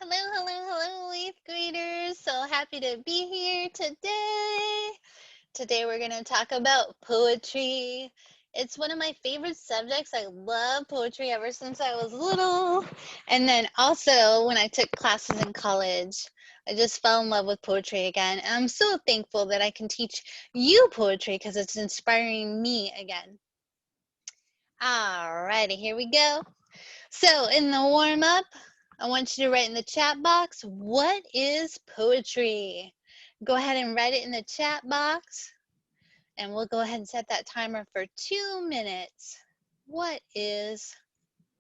Hello, 8th graders. So happy to be here today. Today we're going to talk about poetry. It's one of my favorite subjects. I love poetry ever since I was little. And then also when I took classes in college, I just fell in love with poetry again. And I'm so thankful that I can teach you poetry because it's inspiring me again. Alrighty, here we go. So in the warm-up, I want you to write in the chat box, what is poetry? Go ahead and write it in the chat box, and we'll go ahead and set that timer for 2 minutes. What is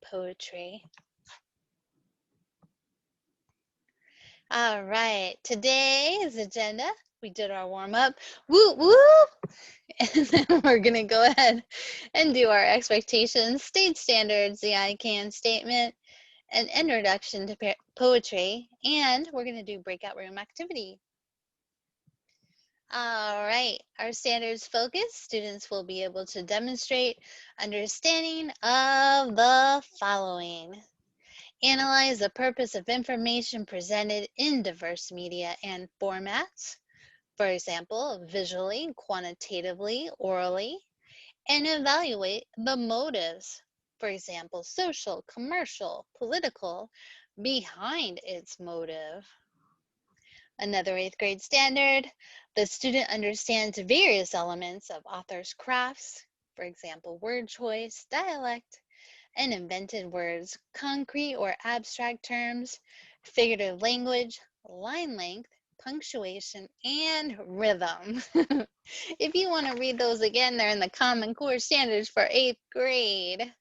poetry? All right, today's agenda, we did our warm-up. Woo, woo! And then we're going to go ahead and do our expectations, state standards, the I can statement, an introduction to poetry, and we're going to do breakout room activity. All right, our standards focus, students will be able to demonstrate understanding of the following. Analyze the purpose of information presented in diverse media and formats, for example, visually, quantitatively, orally, and evaluate the motives, for example, social, commercial, political, behind its motive. Another 8th grade standard, the student understands various elements of author's crafts, for example, word choice, dialect, and invented words, concrete or abstract terms, figurative language, line length, punctuation, and rhythm. If you want to read those again, they're in the Common Core Standards for 8th grade.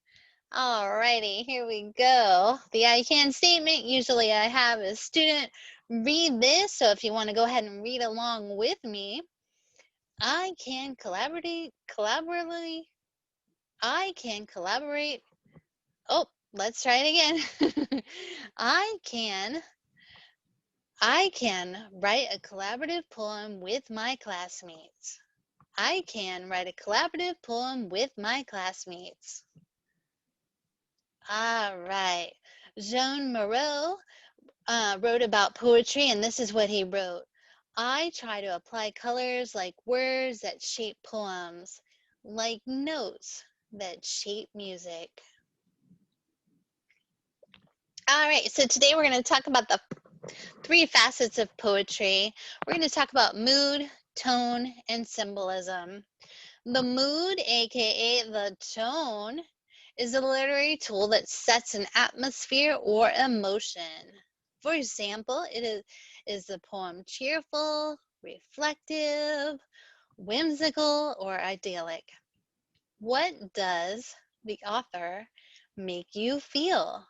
Alrighty, here we go. The I can statement, usually I have a student read this, so if you want to go ahead and read along with me, I can collaborate, oh, let's try it again. I can write a collaborative poem with my classmates. I can write a collaborative poem with my classmates. All right. Jean Moreau wrote about poetry, and this is what he wrote. I try to apply colors like words that shape poems, like notes that shape music. All right, so today we're going to talk about the 3 facets of poetry. We're going to talk about mood, tone, and symbolism. The mood, aka the tone, is a literary tool that sets an atmosphere or emotion. For example, is the poem cheerful, reflective, whimsical, or idyllic? What does the author make you feel?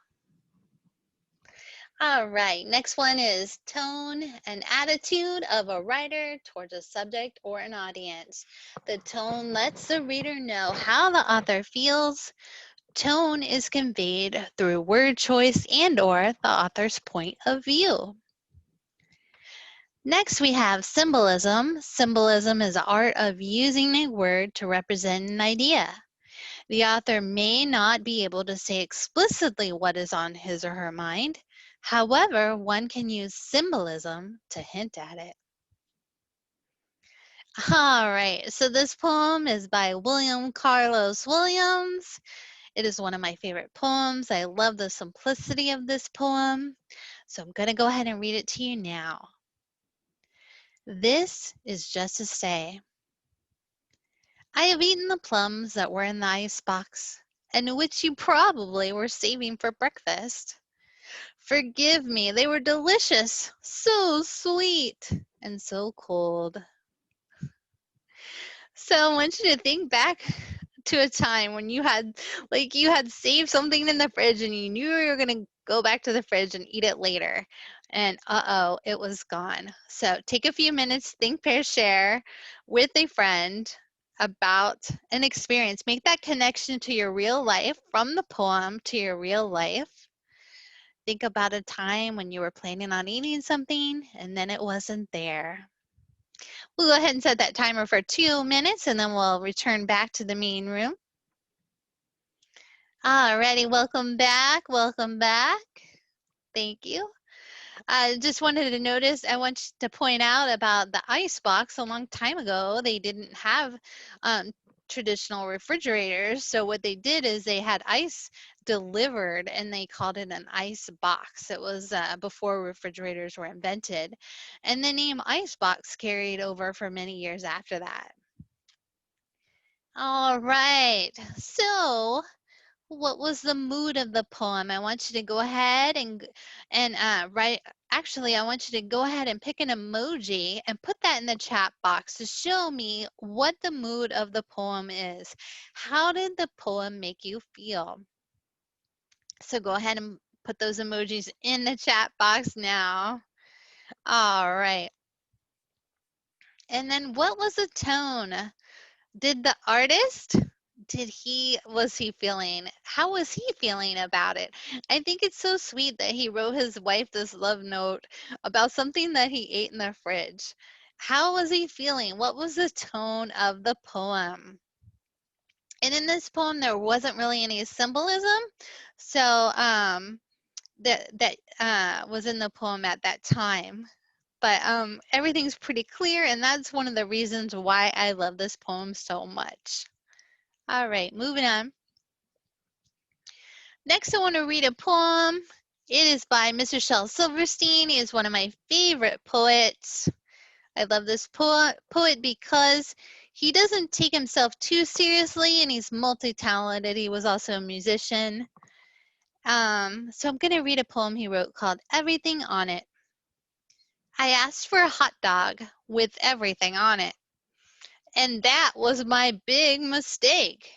All right, next one is tone and attitude of a writer towards a subject or an audience. The tone lets the reader know how the author feels. Tone is conveyed through word choice and/or the author's point of view. Next, we have symbolism. Symbolism is the art of using a word to represent an idea. The author may not be able to say explicitly what is on his or her mind. However, one can use symbolism to hint at it. All right, so this poem is by William Carlos Williams. It is one of my favorite poems. I love the simplicity of this poem. So I'm going to go ahead and read it to you now. This is just to say, I have eaten the plums that were in the icebox, and which you probably were saving for breakfast. Forgive me, they were delicious, so sweet, and so cold. So I want you to think back to a time when you had saved something in the fridge and you knew you were going to go back to the fridge and eat it later. And uh-oh, it was gone. So take a few minutes, think, pair, share with a friend about an experience. Make that connection to your real life, from the poem to your real life. Think about a time when you were planning on eating something and then it wasn't there. We'll go ahead and set that timer for 2 minutes and then we'll return back to the main room. Alrighty, welcome back, welcome back. Thank you. I just wanted to notice, I want to point out about the ice box. A long time ago, they didn't have um, traditional refrigerators. So what they did is they had ice delivered and they called it an ice box. It was before refrigerators were invented. And the name ice box carried over for many years after that. All right. So what was the mood of the poem? I want you to go ahead and write. Actually, I want you to go ahead and pick an emoji and put that in the chat box to show me what the mood of the poem is. How did the poem make you feel? So go ahead and put those emojis in the chat box now. All right. And then what was the tone? Did the artist, was he feeling, how was he feeling about it? I think it's so sweet that he wrote his wife this love note about something that he ate in the fridge. How was he feeling? What was the tone of the poem? And in this poem, there wasn't really any symbolism. So that was in the poem at that time. But everything's pretty clear, and that's one of the reasons why I love this poem so much. All right, moving on. Next, I want to read a poem. It is by Mr. Shel Silverstein. He is one of my favorite poets. I love this poet because he doesn't take himself too seriously, and he's multi-talented. He was also a musician. So I'm going to read a poem he wrote called Everything on It. I asked for a hot dog with everything on it, and that was my big mistake.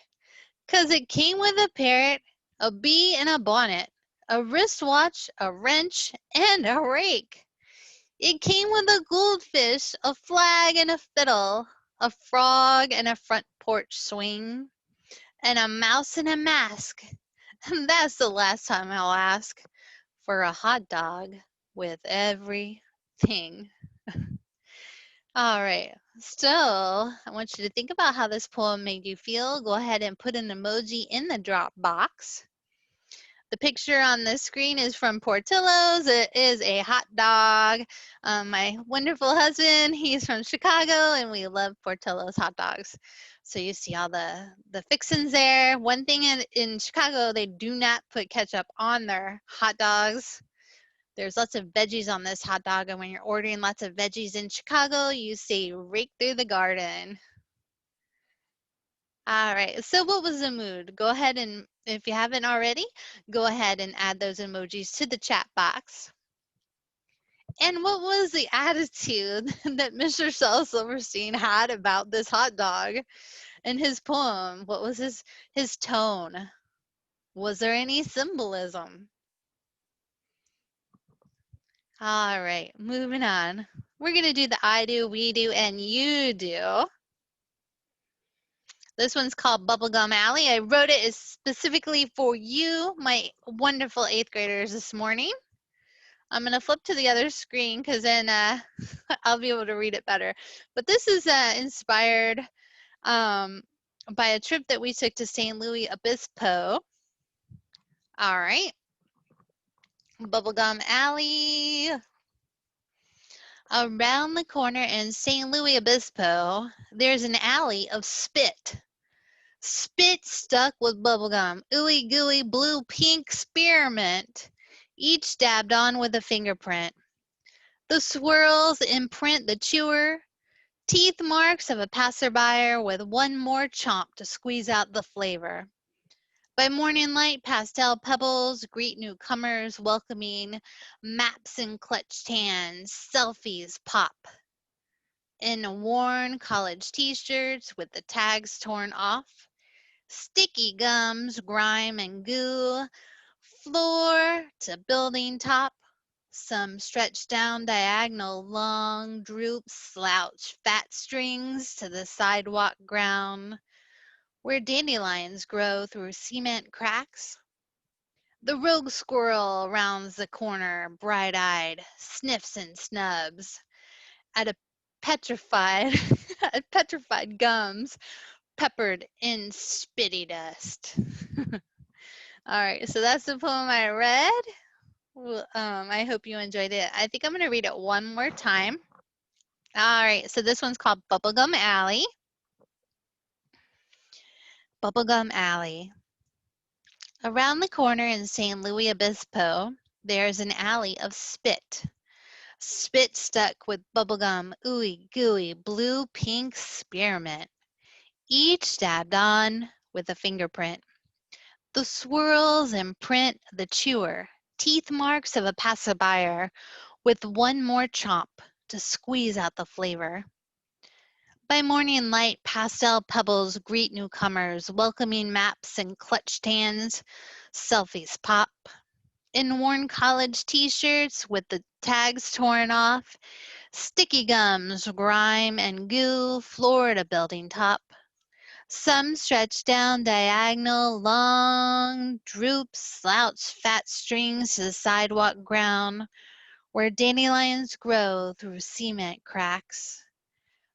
'Cause it came with a parrot, a bee, and a bonnet, a wristwatch, a wrench, and a rake. It came with a goldfish, a flag, and a fiddle, a frog, and a front porch swing, and a mouse in a mask. And that's the last time I'll ask for a hot dog with everything. All right. So I want you to think about how this poem made you feel. Go ahead and put an emoji in the drop box. The picture on the screen is from Portillo's. It is a hot dog. My wonderful husband, he's from Chicago, and we love Portillo's hot dogs. So you see all the fixins there. One thing in Chicago, they do not put ketchup on their hot dogs. There's lots of veggies on this hot dog, and when you're ordering lots of veggies in Chicago, you say rake through the garden. All right, so what was the mood? Go ahead and, if you haven't already, go ahead and add those emojis to the chat box. And what was the attitude that Mr. Shel Silverstein had about this hot dog in his poem? What was his tone? Was there any symbolism? All right, moving on. We're going to do the I do, we do, and you do. This one's called Bubblegum Alley. I wrote it specifically for you, my wonderful 8th graders, this morning. I'm going to flip to the other screen because then I'll be able to read it better. But this is inspired by a trip that we took to St. Louis Obispo. All right. Bubblegum Alley. Around the corner in St. Louis Obispo, there's an alley of spit. Spit stuck with bubblegum, ooey gooey blue pink spearmint, each dabbed on with a fingerprint. The swirls imprint the chewer, teeth marks of a passerby with one more chomp to squeeze out the flavor. By morning light, pastel pebbles greet newcomers welcoming, maps in clutched hands, selfies pop. In worn college t-shirts with the tags torn off, sticky gums, grime and goo, floor to building top. Some stretch down diagonal, long droop, slouch, fat strings to the sidewalk ground, where dandelions grow through cement cracks. The rogue squirrel rounds the corner, bright-eyed, sniffs and snubs at a petrified, at petrified gums, peppered in spitty dust. All right, so that's the poem I read. Well, I hope you enjoyed it. I think I'm going to read it one more time. All right, so this one's called Bubblegum Alley. Bubblegum Alley. Around the corner in San Luis Obispo, there's an alley of spit. Spit stuck with bubblegum, ooey gooey, blue pink spearmint, each dabbed on with a fingerprint. The swirls imprint the chewer, teeth marks of a passerby with one more chomp to squeeze out the flavor. By morning light, pastel pebbles greet newcomers, welcoming maps and clutched hands. Selfies pop. In worn college t-shirts with the tags torn off, sticky gums, grime and goo Florida building top. Some stretch down diagonal, long droops, slouch fat strings to the sidewalk ground, where dandelions grow through cement cracks.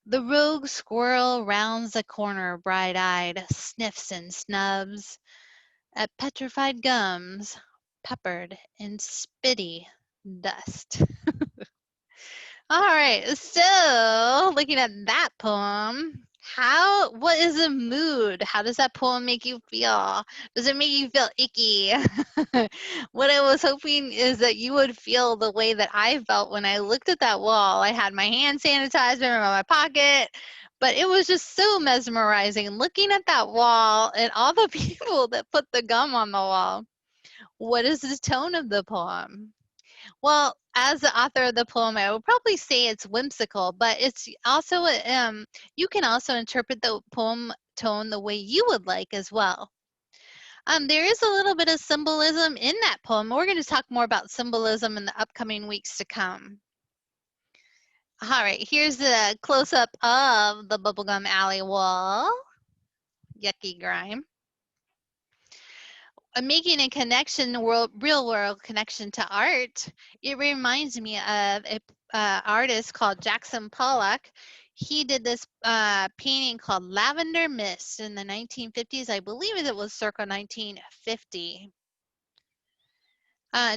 The rogue squirrel rounds the corner bright-eyed, sniffs and snubs at petrified gums, peppered in spitty dust. All right, so looking at that poem, what is the mood? How does that poem make you feel? Does it make you feel icky? What I was hoping is that you would feel the way that I felt when I looked at that wall. I had my hand sanitizer in my pocket, but it was just so mesmerizing looking at that wall and all the people that put the gum on the wall. What is the tone of the poem? Well, as the author of the poem, I would probably say it's whimsical, but it's also you can also interpret the poem tone the way you would like as well. There is a little bit of symbolism in that poem. We're going to talk more about symbolism in the upcoming weeks to come. All right, here's a close-up of the Bubblegum Alley wall. Yucky grime. Making a connection, real world connection to art, it reminds me of a artist called Jackson Pollock. He did this painting called Lavender Mist in the 1950s. I believe it was circa 1950.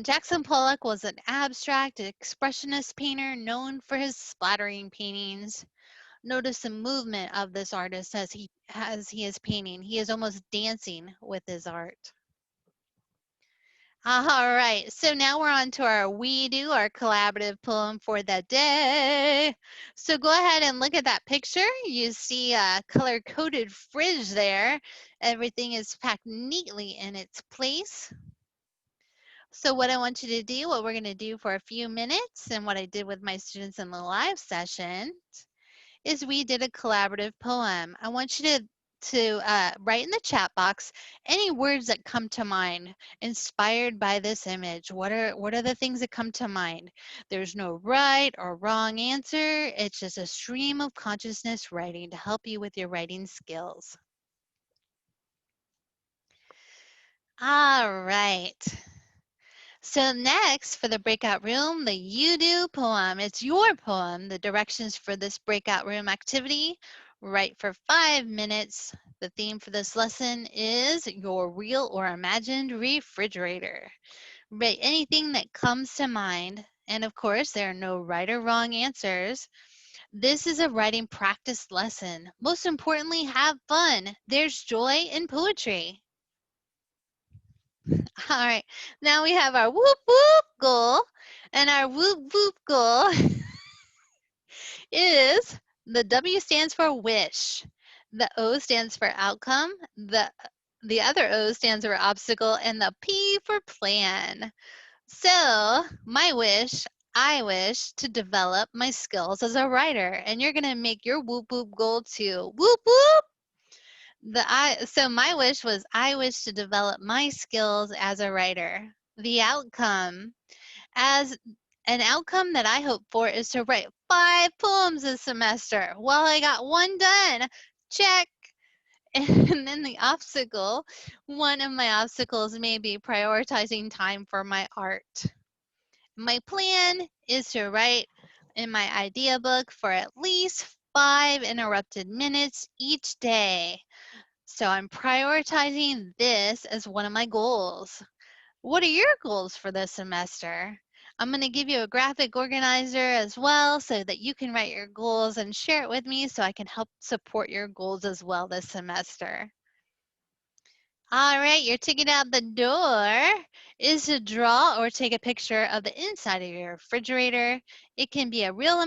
Jackson Pollock was an abstract expressionist painter known for his splattering paintings. Notice the movement of this artist as he is painting. He is almost dancing with his art. All right, so now we're on to our our collaborative poem for the day. So go ahead and look at that picture. You see a color-coded fridge there. Everything is packed neatly in its place. So what I want you to do, what we're going to do for a few minutes, and what I did with my students in the live session, is we did a collaborative poem. I want you to write in the chat box any words that come to mind inspired by this image. What are the things that come to mind? There's no right or wrong answer. It's just a stream of consciousness writing to help you with your writing skills. All right. So next, for the breakout room, the You Do poem. It's your poem. The directions for this breakout room activity. Write for 5 minutes. The theme for this lesson is your real or imagined refrigerator. Write anything that comes to mind. And of course, there are no right or wrong answers. This is a writing practice lesson. Most importantly, have fun. There's joy in poetry. All right, now we have our whoop whoop goal, and our whoop whoop goal is the W stands for wish, the O stands for outcome, the other O stands for obstacle, and the P for plan. So my wish, I wish to develop my skills as a writer, and you're gonna make your whoop whoop goal too. Whoop whoop. So my wish was I wish to develop my skills as a writer. The outcome, as an outcome that I hope for, is to write 5 poems this semester. Well, I got 1 done. Check. And then the obstacle, one of my obstacles may be prioritizing time for my art. My plan is to write in my idea book for at least 5 interrupted minutes each day. So I'm prioritizing this as one of my goals. What are your goals for this semester? I'm going to give you a graphic organizer as well so that you can write your goals and share it with me so I can help support your goals as well this semester. All right, your ticket out the door is to draw or take a picture of the inside of your refrigerator. It can be a real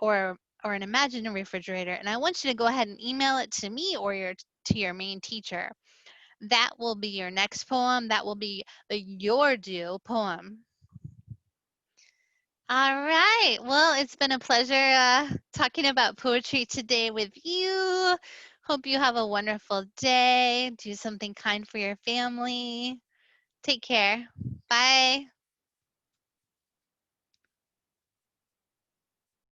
or an imaginary refrigerator, and I want you to go ahead and email it to me or to your main teacher. That will be your next poem. That will be the Your Due poem. All right. Well, it's been a pleasure talking about poetry today with you. Hope you have a wonderful day. Do something kind for your family. Take care. Bye.